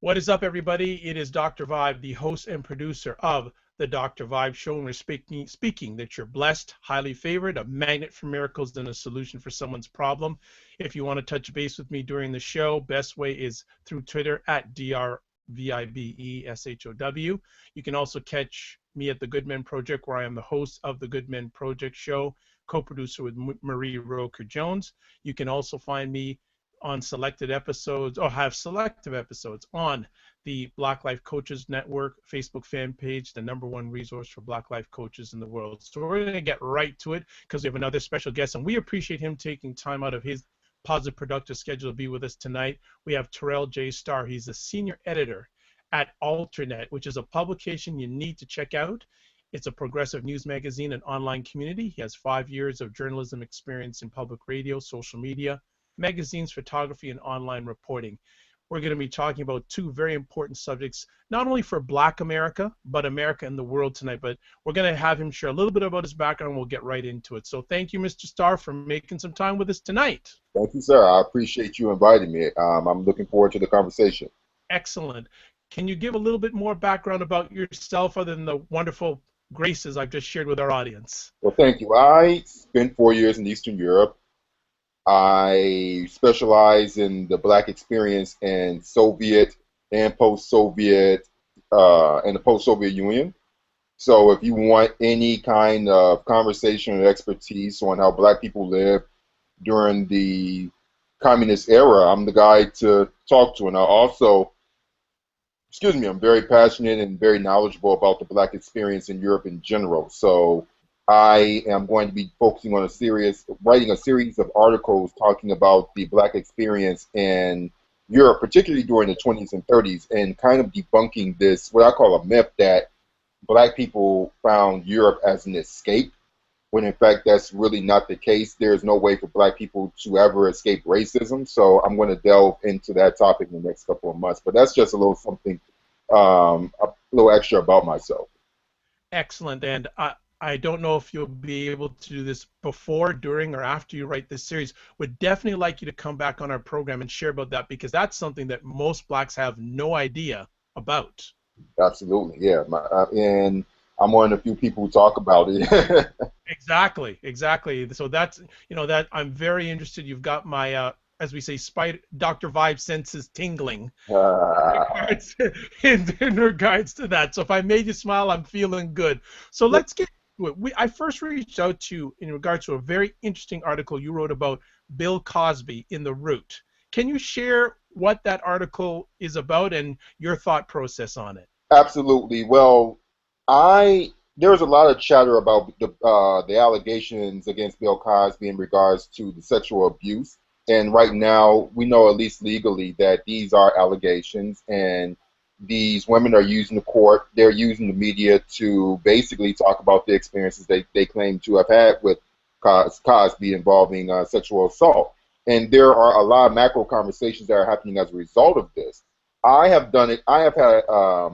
What is up, everybody? It is Dr. Vibe, the host and producer of the Dr. Vibe Show, and we're speaking that you're blessed, highly favored, a magnet for miracles, and a solution for someone's problem. If you want to touch base with me during the show, best way is through Twitter at DRVIBESHOW. You can also catch me at the Good Men Project, where I am the host of the Good Men Project show, co-producer with Marie Roker Jones. You can also find me on selected episodes, or have selective episodes on the Black Life Coaches Network Facebook fan page, the #1 resource for Black Life coaches in the world. So we're going to get right to it because we have another special guest, and we appreciate him taking time out of his positive, productive schedule to be with us tonight. We have Terrell J. Starr. He's a senior editor at Alternet, which is a publication you need to check out. It's a progressive news magazine and online community. He has 5 years of journalism experience in public radio, social media, magazines, photography, and online reporting. We're going to be talking about two very important subjects, not only for Black America, but America and the world tonight. But we're going to have him share a little bit about his background, and we'll get right into it. So thank you, Mr. Starr, for making some time with us tonight. Thank you, sir. I appreciate you inviting me. I'm looking forward to the conversation. Excellent. Can you give a little bit more background about yourself other than the wonderful graces I've just shared with our audience? Well, thank you. I spent 4 years in Eastern Europe. I specialize in the Black experience in Soviet and post-Soviet and the post-Soviet Union. So if you want any kind of conversation or expertise on how Black people lived during the communist era, I'm the guy to talk to. And I also, I'm very passionate and very knowledgeable about the Black experience in Europe in general. So I am going to be focusing on writing a series of articles talking about the Black experience in Europe, particularly during the 20s and 30s, and kind of debunking this, what I call a myth, that Black people found Europe as an escape, when in fact that's really not the case. There's no way for Black people to ever escape racism. So I'm going to delve into that topic in the next couple of months. But that's just a little something, a little extra about myself. Excellent. And I don't know if you'll be able to do this before, during, or after you write this series. Would definitely like you to come back on our program and share about that, because that's something that most Blacks have no idea about. Absolutely, yeah. And I'm one of the few people who talk about it. Exactly. So that's, that I'm very interested. You've got my, as we say, Dr. Vibe senses tingling in regards to that. So if I made you smile, I'm feeling good. So let's get to it. I first reached out to you in regards to a very interesting article you wrote about Bill Cosby in The Root. Can you share what that article is about and your thought process on it? Absolutely. Well, there's a lot of chatter about the allegations against Bill Cosby in regards to the sexual abuse. And right now, we know, at least legally, that these are allegations, and these women are using the court, they're using the media to basically talk about the experiences they claim to have had with Cosby involving sexual assault. And there are a lot of macro conversations that are happening as a result of this. I have had a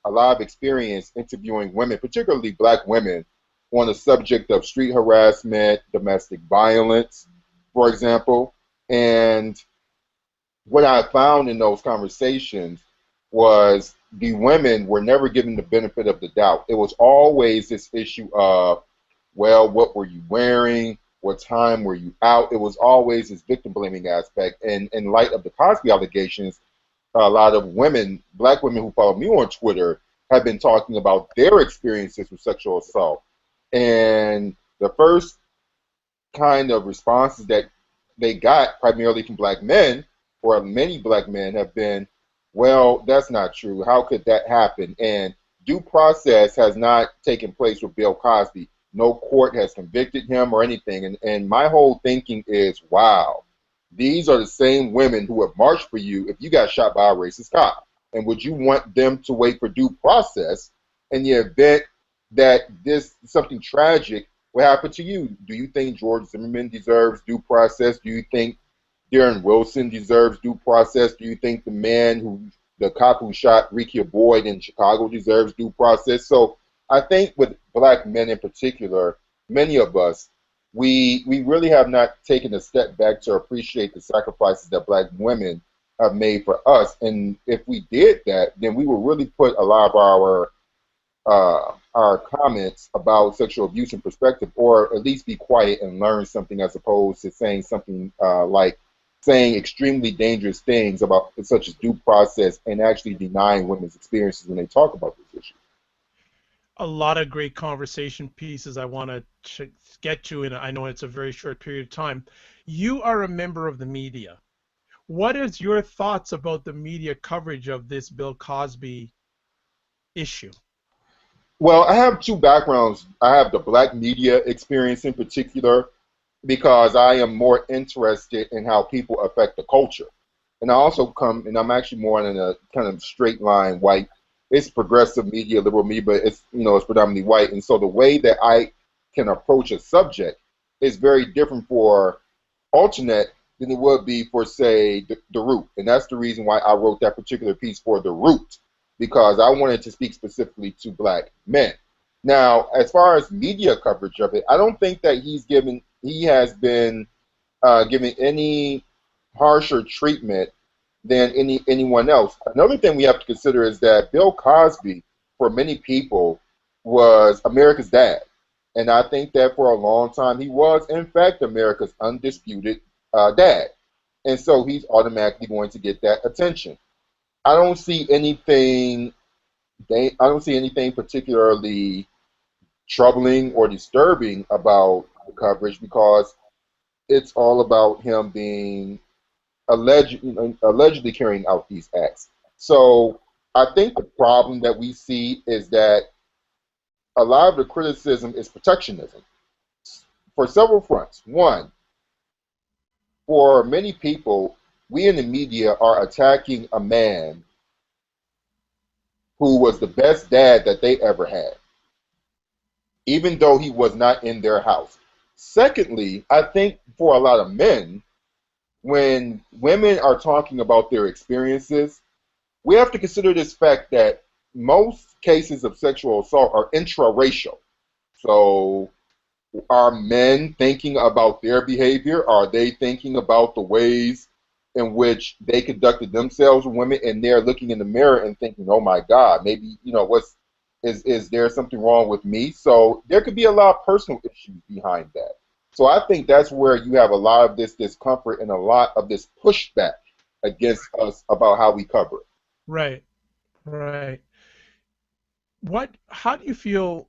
lot of experience interviewing women, particularly Black women, on the subject of street harassment, domestic violence, for example. And what I found in those conversations was the women were never given the benefit of the doubt. It was always this issue of, well, what were you wearing? What time were you out? It was always this victim blaming aspect. And in light of the Cosby allegations, a lot of women, Black women who follow me on Twitter, have been talking about their experiences with sexual assault. And the first kind of responses that they got, primarily from Black men, or many Black men, have been, well, that's not true. How could that happen? And due process has not taken place with Bill Cosby. No court has convicted him or anything. And my whole thinking is, wow, these are the same women who have marched for you if you got shot by a racist cop. And would you want them to wait for due process in the event that something tragic will happen to you? Do you think George Zimmerman deserves due process? Do you think Darren Wilson deserves due process? Do you think the cop who shot Rekia Boyd in Chicago deserves due process? So I think with Black men in particular, many of us, we really have not taken a step back to appreciate the sacrifices that Black women have made for us. And if we did that, then we would really put a lot of our comments about sexual abuse in perspective, or at least be quiet and learn something, as opposed to saying something like saying extremely dangerous things about such as due process and actually denying women's experiences when they talk about this issue. A lot of great conversation pieces I want to get to, and I know it's a very short period of time. You are a member of the media. What is your thoughts about the media coverage of this Bill Cosby issue? Well, I have two backgrounds. I have the black media experience in particular, because I am more interested in how people affect the culture. And I also come, and I'm actually more in a kind of straight line white. It's progressive media, liberal media, but it's, it's predominantly white. And so the way that I can approach a subject is very different for alternate than it would be for, say, the Root. And that's the reason why I wrote that particular piece for the Root, because I wanted to speak specifically to black men. Now, as far as media coverage of it, I don't think that he has been given any harsher treatment than anyone else. Another thing we have to consider is that Bill Cosby, for many people, was America's dad. And I think that for a long time he was, in fact, America's undisputed dad. And so he's automatically going to get that attention. I don't see anything. I don't see anything particularly troubling or disturbing about the coverage, because it's all about him being allegedly carrying out these acts. So I think the problem that we see is that a lot of the criticism is protectionism for several fronts. One, for many people, we in the media are attacking a man who was the best dad that they ever had, even though he was not in their house. Secondly, I think for a lot of men, when women are talking about their experiences, we have to consider this fact that most cases of sexual assault are intraracial. So, are men thinking about their behavior? Are they thinking about the ways in which they conducted themselves with women, and they're looking in the mirror and thinking, "Oh my God, maybe is there something wrong with me?" So there could be a lot of personal issues behind that. So I think that's where you have a lot of this discomfort and a lot of this pushback against us about how we cover it. Right, right. How do you feel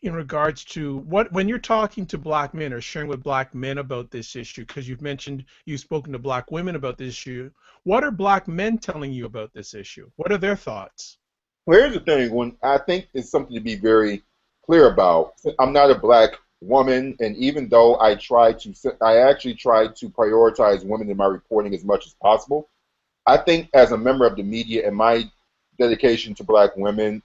in regards to when you're talking to black men or sharing with black men about this issue, because you've mentioned you've spoken to black women about this issue, what are black men telling you about this issue? What are their thoughts? Well, here's the thing. When I think it's something to be very clear about. I'm not a black woman, and even though I actually try to prioritize women in my reporting as much as possible. I think as a member of the media and my dedication to black women,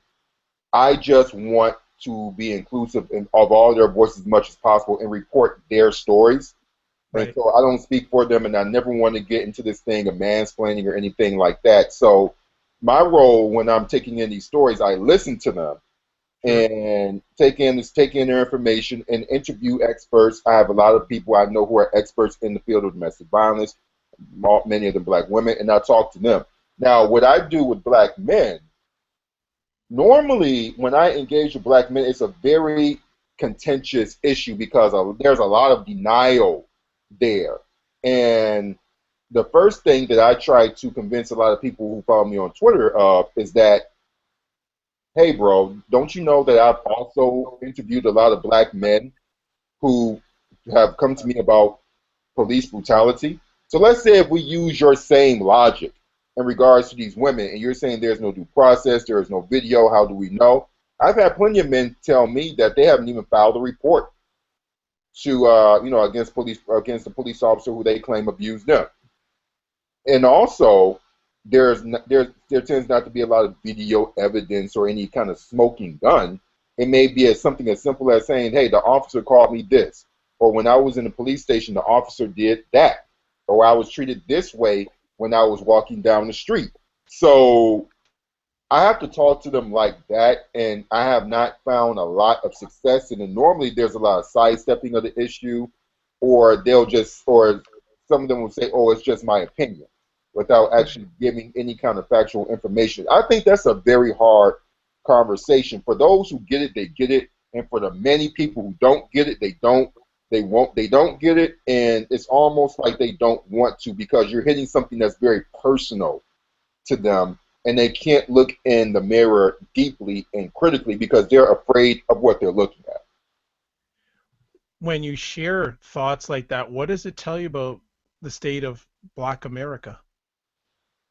I just want to be inclusive of all their voices as much as possible and report their stories. And Right. so I don't speak for them, and I never want to get into this thing of mansplaining or anything like that. So my role when I'm taking in these stories, I listen to them Sure. and take in their information and interview experts. I have a lot of people I know who are experts in the field of domestic violence, many of them black women, and I talk to them. Now, what I do with black men, normally when I engage with black men, it's a very contentious issue because there's a lot of denial there. And the first thing that I try to convince a lot of people who follow me on Twitter of is that, hey, bro, don't you know that I've also interviewed a lot of black men who have come to me about police brutality? So let's say if we use your same logic in regards to these women, and you're saying there's no due process, there is no video, how do we know? I've had plenty of men tell me that they haven't even filed a report to, against the police officer who they claim abused them. And also, there tends not to be a lot of video evidence or any kind of smoking gun. It may be something as simple as saying, "Hey, the officer called me this," or "When I was in the police station, the officer did that," or "I was treated this way when I was walking down the street." So I have to talk to them like that, and I have not found a lot of success. And then normally there's a lot of sidestepping of the issue, or or some of them will say, "Oh, it's just my opinion." without actually giving any kind of factual information. I think that's a very hard conversation. For those who get it, they get it, and for the many people who don't get it, they don't. They don't get it, and it's almost like they don't want to because you're hitting something that's very personal to them, and they can't look in the mirror deeply and critically because they're afraid of what they're looking at. When you share thoughts like that, what does it tell you about the state of Black America?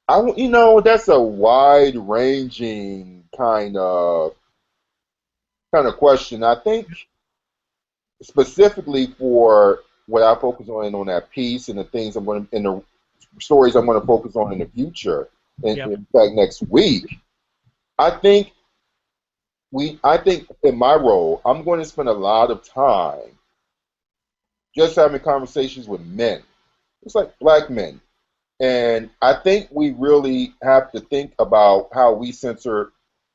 That's a wide-ranging kind of question. I think specifically for what I focus on that piece and the things I'm going to, and the stories I'm going to focus on in the future. Yep. In fact, next week, I think I think in my role, I'm going to spend a lot of time just having conversations with men. It's like black men. And I think we really have to think about how we censor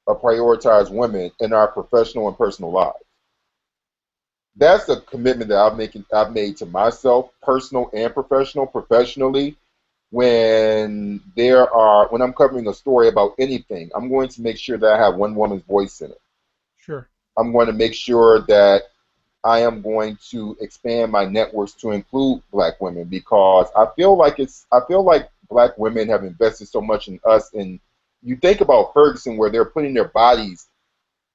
or prioritize women in our professional and personal lives. That's a commitment that I've made to myself, personal and professional. Professionally, when I'm covering a story about anything, I'm going to make sure that I have one woman's voice in it. Sure. I'm going to make sure that I am going to expand my networks to include black women because I feel like black women have invested so much in us, and you think about Ferguson where they're putting their bodies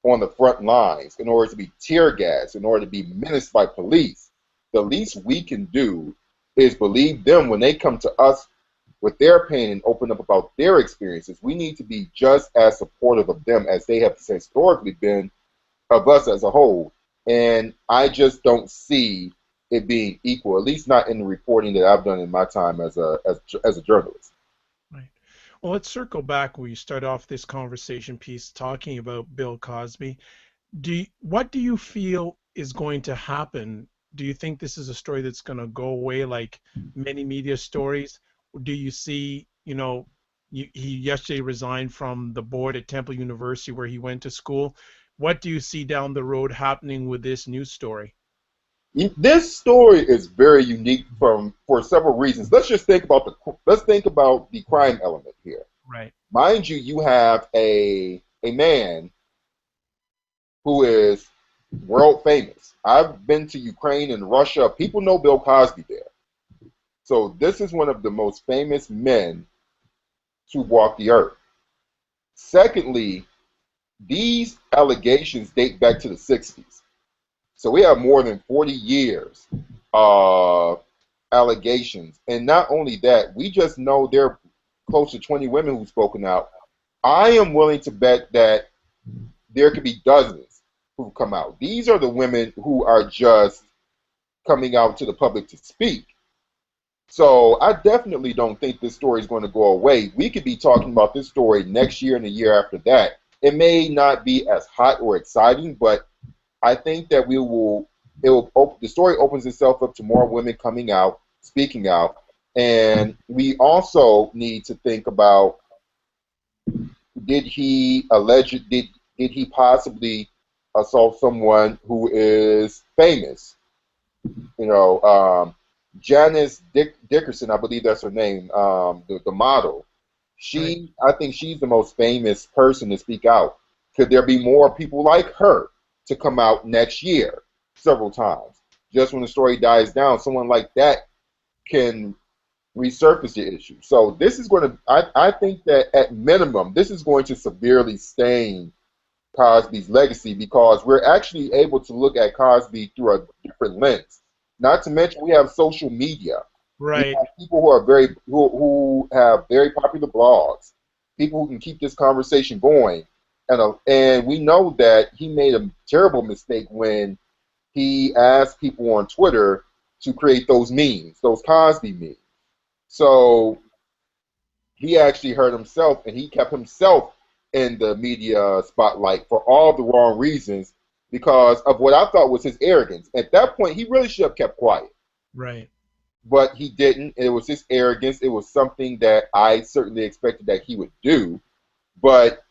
on the front lines in order to be tear gassed, in order to be menaced by police. The least we can do is believe them when they come to us with their pain and open up about their experiences. We need to be just as supportive of them as they have historically been of us as a whole. And I just don't see it being equal, at least not in the reporting that I've done in my time as a journalist. Right. Well, let's circle back where you start off this conversation piece talking about Bill Cosby. What do you feel is going to happen? Do you think this is a story that's going to go away like many media stories? Do you see, he yesterday resigned from the board at Temple University where he went to school. What do you see down the road happening with this news story? This story is very unique for several reasons. Let's think about the crime element here. Right. Mind you, you have a man who is world famous. I've been to Ukraine and Russia. People know Bill Cosby there. So this is one of the most famous men to walk the earth. Secondly, these allegations date back to the 60s. So we have more than 40 years of allegations. And not only that, we just know there are close to 20 women who've spoken out. I am willing to bet that there could be dozens who've come out. These are the women who are just coming out to the public to speak. So I definitely don't think this story is going to go away. We could be talking about this story next year and the year after that. It may not be as hot or exciting, but I think that the story opens itself up to more women coming out, speaking out, and we also need to think about did he possibly assault someone who is famous? You know, Janice Dickerson, I believe that's her name, the model. Right. I think she's the most famous person to speak out. Could there be more people like her to come out next year several times? Just when the story dies down, someone like that can resurface the issue. So this is going to, I think that at minimum, this is going to severely stain Cosby's legacy because we're actually able to look at Cosby through a different lens. Not to mention we have social media. We Right. have people who are who have very popular blogs, people who can keep this conversation going, and we know that he made a terrible mistake when he asked people on Twitter to create those memes, those Cosby memes. So he actually hurt himself, and he kept himself in the media spotlight for all the wrong reasons because of what I thought was his arrogance. At that point, he really should have kept quiet, Right. but he didn't. It was his arrogance. It was something that I certainly expected that he would do, but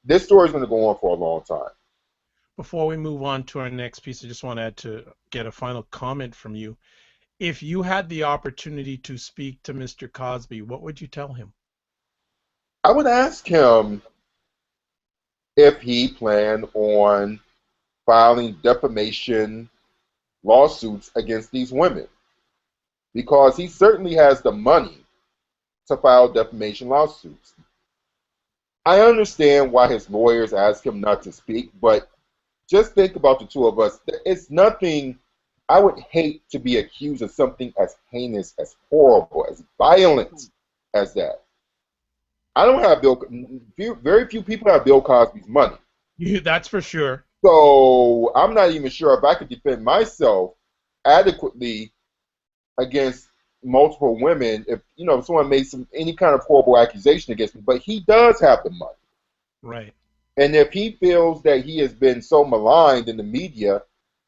this story is going to go on for a long time. Before we move on to our next piece, I just want to get a final comment from you. If you had the opportunity to speak to Mr. Cosby, what would you tell him? I would ask him if he planned on filing defamation lawsuits against these women, because he certainly has the money to file defamation lawsuits. I understand why his lawyers ask him not to speak, but just think about the two of us. It's nothing. I would hate to be accused of something as heinous, as horrible, as violent as that. I don't have very few people have Bill Cosby's money. That's for sure. So I'm not even sure if I could defend myself adequately against multiple women if if someone made any kind of horrible accusation against me. But he does have the money. Right. And if he feels that he has been so maligned in the media,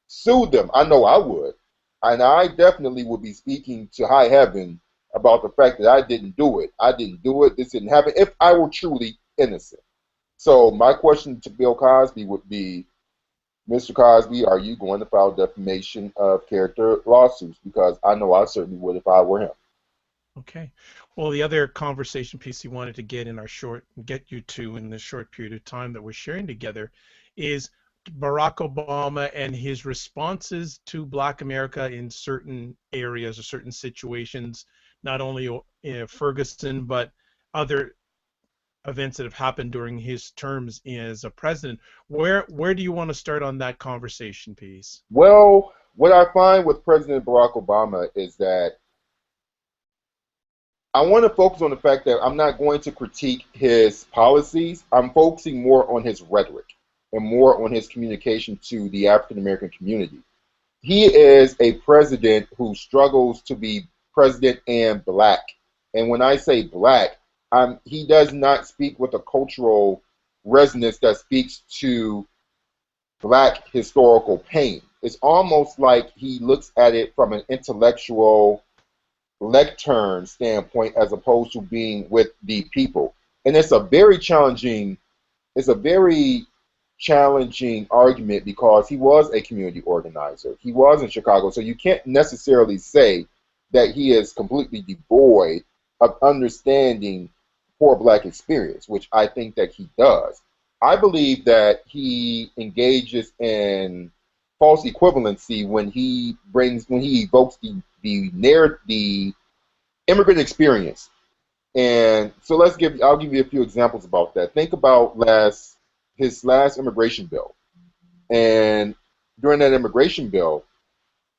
sue them. I know I would. And I definitely would be speaking to high heaven about the fact that I didn't do it. I didn't do it. This didn't happen if I were truly innocent. So my question to Bill Cosby would be, Mr. Cosby, are you going to file defamation of character lawsuits? Because I know I certainly would if I were him. Okay. Well, the other conversation piece you wanted to get you to in this short period of time that we're sharing together is Barack Obama and his responses to Black America in certain areas or certain situations, not only Ferguson, but other events that have happened during his terms as a president. Where do you want to start on that conversation piece? Well, what I find with President Barack Obama is that I want to focus on the fact that I'm not going to critique his policies. I'm focusing more on his rhetoric and more on his communication to the African American community. He is a president who struggles to be president and black. And when I say black, he does not speak with a cultural resonance that speaks to black historical pain. It's almost like he looks at it from an intellectual lectern standpoint as opposed to being with the people. And it's a very challenging argument because he was a community organizer. He was in Chicago, so you can't necessarily say that he is completely devoid of understanding poor black experience, which I think that he does. I believe that he engages in false equivalency when he evokes the immigrant experience. And so I'll give you a few examples about that. Think about his last immigration bill. And during that immigration bill,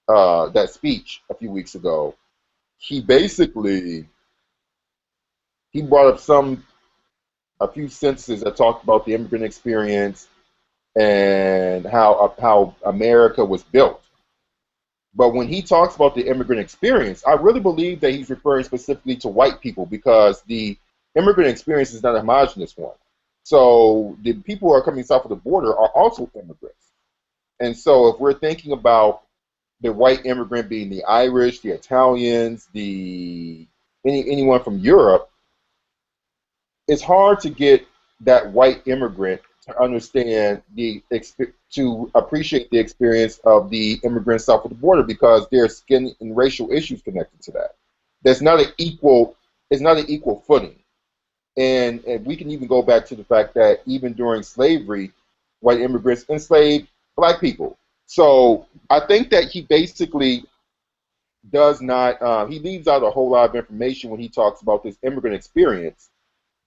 that speech a few weeks ago, he basically he brought up a few sentences that talked about the immigrant experience and how America was built. But when he talks about the immigrant experience, I really believe that he's referring specifically to white people because the immigrant experience is not a homogenous one. So the people who are coming south of the border are also immigrants. And so if we're thinking about the white immigrant being the Irish, the Italians, anyone from Europe, it's hard to get that white immigrant to understand to appreciate the experience of the immigrants south of the border because there's skin and racial issues connected to that. That's not an equal. It's not an equal footing. And we can even go back to the fact that even during slavery, white immigrants enslaved black people. So I think that he basically does not. He leaves out a whole lot of information when he talks about this immigrant experience.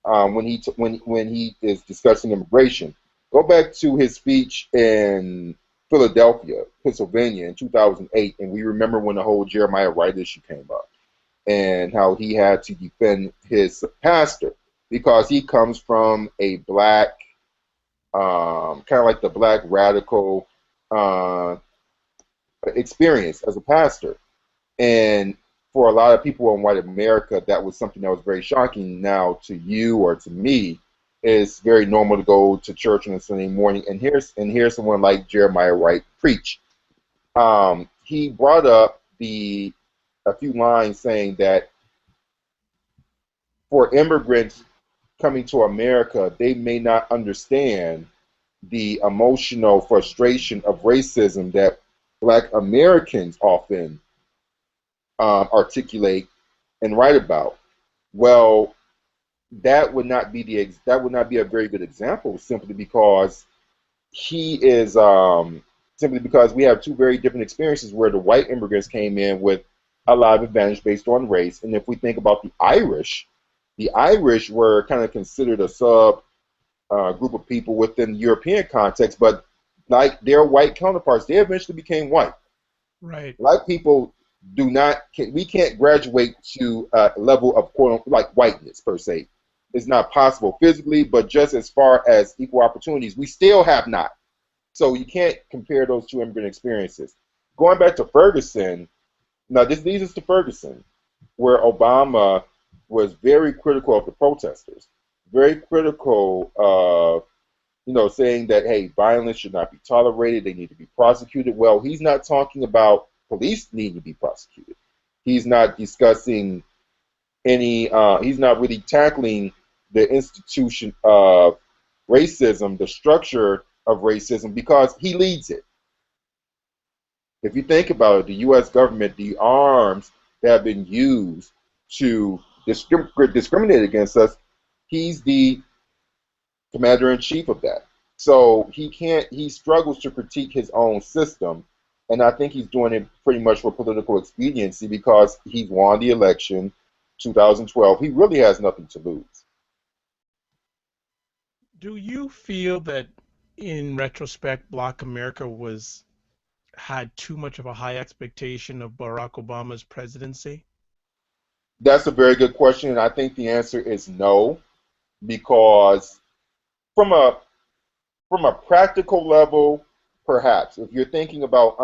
When he is discussing immigration, go back to his speech in Philadelphia, Pennsylvania, in 2008, and we remember when the whole Jeremiah Wright issue came up, and how he had to defend his pastor because he comes from a black, kind of like the black radical experience as a pastor. And for a lot of people in white America, that was something that was very shocking. Now to you or to me, it's very normal to go to church on a Sunday morning and hear someone like Jeremiah Wright preach. He brought up a few lines saying that for immigrants coming to America, they may not understand the emotional frustration of racism that Black Americans often articulate and write about. Well, that would not be a very good example simply because he is simply because we have two very different experiences where the white immigrants came in with a lot of advantage based on race. And if we think about the Irish were kind of considered a sub group of people within the European context, but like their white counterparts, they eventually became white. Right. Black people do not, we can't graduate to a level of quote unquote like whiteness per se. It's not possible physically, but just as far as equal opportunities, we still have not. So you can't compare those two immigrant experiences. Going back to Ferguson, now this leads us to Ferguson, where Obama was very critical of the protesters, very critical of, saying that, hey, violence should not be tolerated, they need to be prosecuted. Well, he's not talking about police needing to be prosecuted. He's not discussing he's not really tackling the institution of racism, the structure of racism, because he leads it. If you think about it, the U.S. government, the arms that have been used to discriminate against us, he's the commander in chief of that. So he struggles to critique his own system. And I think he's doing it pretty much for political expediency because he's won the election 2012. He really has nothing to lose. Do you feel that in retrospect, Black America had too much of a high expectation of Barack Obama's presidency? That's a very good question. And I think the answer is no, because from a from a practical level, perhaps if you're thinking about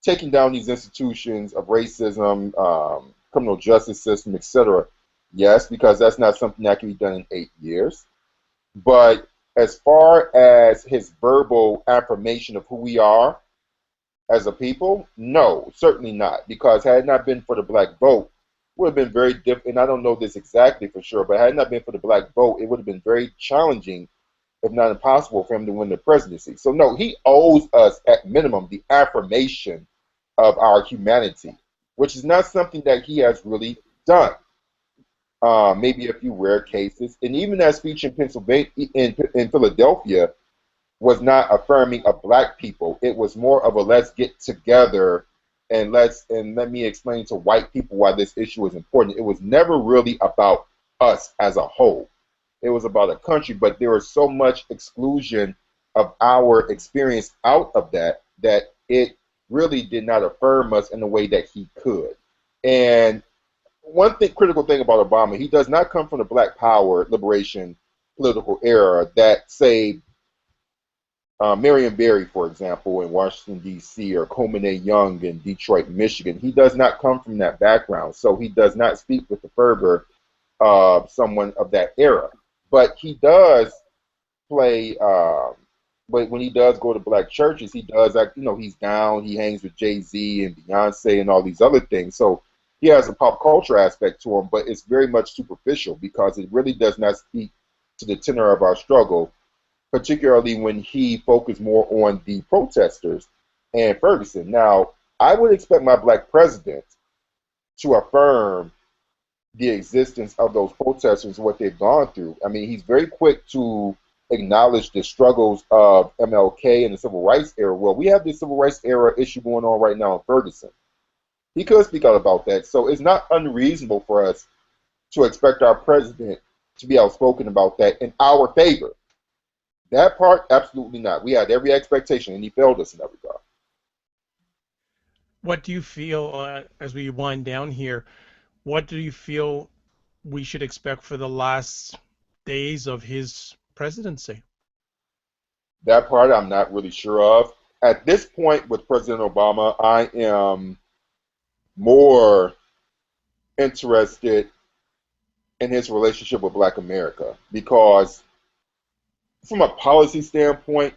taking down these institutions of racism, criminal justice system, etc., yes, because that's not something that can be done in 8 years. But as far as his verbal affirmation of who we are as a people, no, certainly not. Because had it not been for the black vote, it would have been very different. And I don't know this exactly for sure, but had it not been for the black vote, it would have been very challenging, if not impossible, for him to win the presidency. So no, he owes us at minimum the affirmation of our humanity, which is not something that he has really done. Maybe a few rare cases, and even that speech in Pennsylvania, in Philadelphia, was not affirming of black people. It was more of a let's get together and let me explain to white people why this issue is important. It was never really about us as a whole. It was about a country, but there was so much exclusion of our experience out of that it really did not affirm us in the way that he could. And critical thing about Obama, he does not come from the Black Power liberation political era that, say, Marion Barry, for example, in Washington, D.C., or Coleman A. Young in Detroit, Michigan. He does not come from that background, so he does not speak with the fervor of someone of that era. But he does play, but when he does go to black churches, he does, he's down, he hangs with Jay-Z and Beyonce and all these other things. So he has a pop culture aspect to him, but it's very much superficial because it really does not speak to the tenor of our struggle, particularly when he focused more on the protesters and Ferguson. Now, I would expect my black president to affirm the existence of those protesters and what they've gone through. I mean, he's very quick to acknowledge the struggles of MLK and the civil rights era. Well, we have this civil rights era issue going on right now in Ferguson. He could speak out about that. So it's not unreasonable for us to expect our president to be outspoken about that in our favor. That part, absolutely not. We had every expectation, and he failed us in that regard. What do you feel, as we wind down here, what do you feel we should expect for the last days of his presidency? That part I'm not really sure of. At this point with President Obama, I am more interested in his relationship with Black America because from a policy standpoint,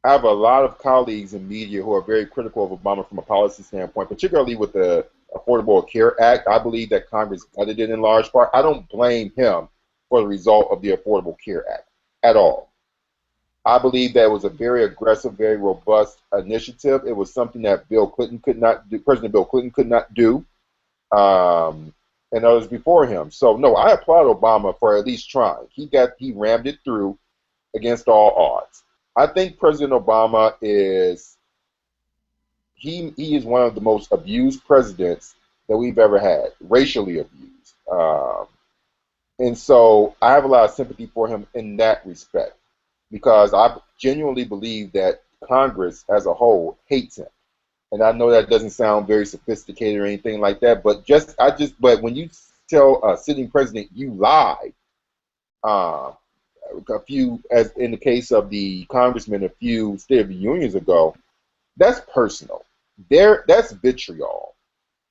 I have a lot of colleagues in media who are very critical of Obama from a policy standpoint, particularly with the Affordable Care Act. I believe that Congress gutted it in large part. I don't blame him for the result of the Affordable Care Act at all. I believe that was a very aggressive, very robust initiative. It was something that Bill Clinton could not do, President Bill Clinton could not do, um, and others before him. So no, I applaud Obama for at least trying. He rammed it through against all odds. I think President Obama is he is one of the most abused presidents that we've ever had, racially abused. And so I have a lot of sympathy for him in that respect because I genuinely believe that Congress as a whole hates him. And I know that doesn't sound very sophisticated or anything like that, but but when you tell a sitting president you lied, uh, a few, as in the case of the congressman a few State of the Unions ago, that's personal. That's vitriol.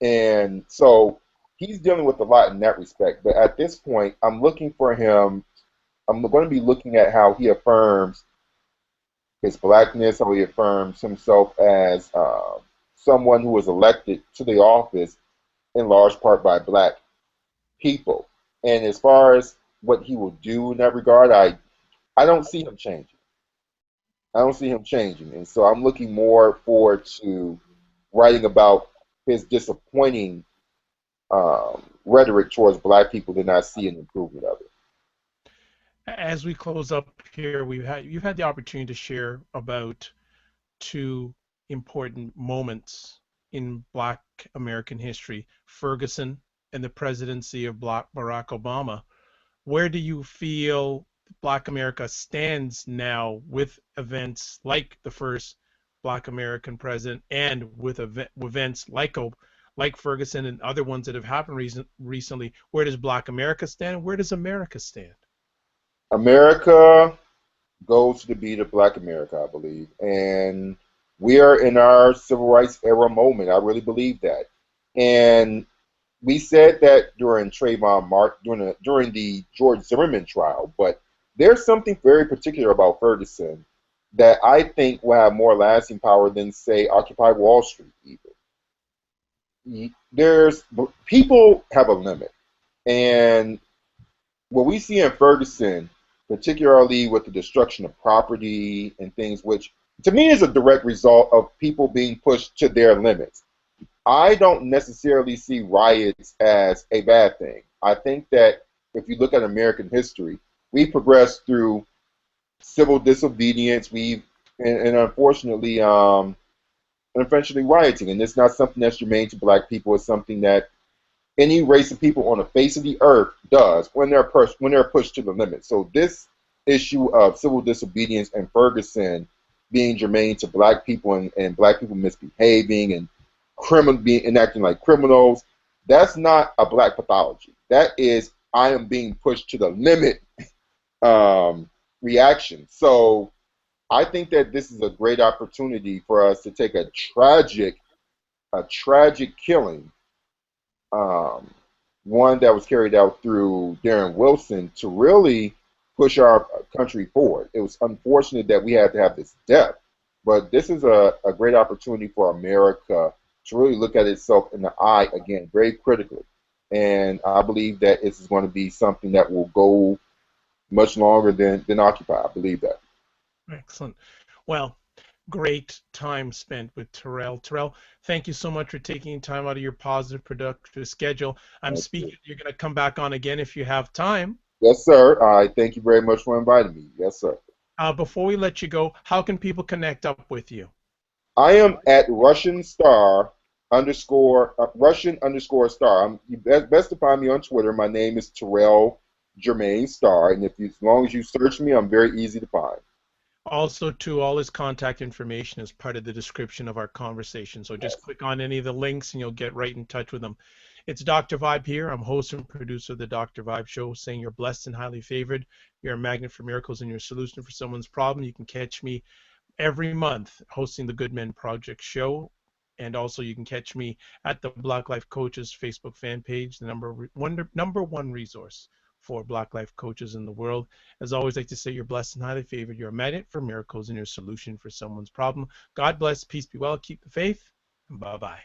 And so he's dealing with a lot in that respect. But at this point, I'm looking for him. I'm going to be looking at how he affirms his blackness, how he affirms himself as someone who was elected to the office in large part by black people. And as far as what he will do in that regard, I don't see him changing. I don't see him changing. And so I'm looking more forward to writing about his disappointing rhetoric towards black people than I see an improvement of it. As we close up here, you've had the opportunity to share about two important moments in Black American history: Ferguson and the presidency of Barack Obama. Where do you feel Black America stands now with events like the first Black American president and with events like Ferguson and other ones that have happened recently? Where does Black America stand? Where does America stand? America goes to the beat of Black America, I believe. And we are in our civil rights era moment. I really believe that. And we said that during Trayvon Martin, during the George Zimmerman trial, but there's something very particular about Ferguson that I think will have more lasting power than, say, Occupy Wall Street even. There's people have a limit, and what we see in Ferguson, particularly with the destruction of property and things, which to me is a direct result of people being pushed to their limits. I don't necessarily see riots as a bad thing. I think that if you look at American history, we progressed through civil disobedience, and unfortunately, and eventually rioting, and it's not something that's germane to black people. It's something that any race of people on the face of the earth does when they're pushed to the limit. So this issue of civil disobedience and Ferguson being germane to black people and black people misbehaving and being and acting like criminals, that's not a black pathology. That is I am being pushed to the limit reaction. So I think that this is a great opportunity for us to take a tragic killing, um, one that was carried out through Darren Wilson, to really push our country forward. It was unfortunate that we had to have this death, but this is a great opportunity for America to really look at itself in the eye again, very critically. And I believe that this is going to be something that will go much longer than Occupy. I believe that. Excellent. Well, great time spent with Terrell. Terrell, thank you so much for taking time out of your positive, productive schedule. I'm speaking, you're going to come back on again if you have time. Yes, sir. I thank you very much for inviting me. Yes, sir. Before we let you go, how can people connect up with you? I am at Russian_Starr. Best to find me on Twitter. My name is Terrell Jermaine Starr, and as long as you search me, I'm very easy to find. Also, too, all his contact information is part of the description of our conversation. So just click on any of the links and you'll get right in touch with him. It's Dr. Vibe here. I'm host and producer of the Dr. Vibe Show, saying you're blessed and highly favored. You're a magnet for miracles and you're a solution for someone's problem. You can catch me every month hosting the Good Men Project show. And also you can catch me at the Black Life Coaches Facebook fan page, the number one resource for Black Life coaches in the world. As always, I like to say you're blessed and highly favored. You're a magnet for miracles and your solution for someone's problem. God bless, peace be well, keep the faith, and bye-bye.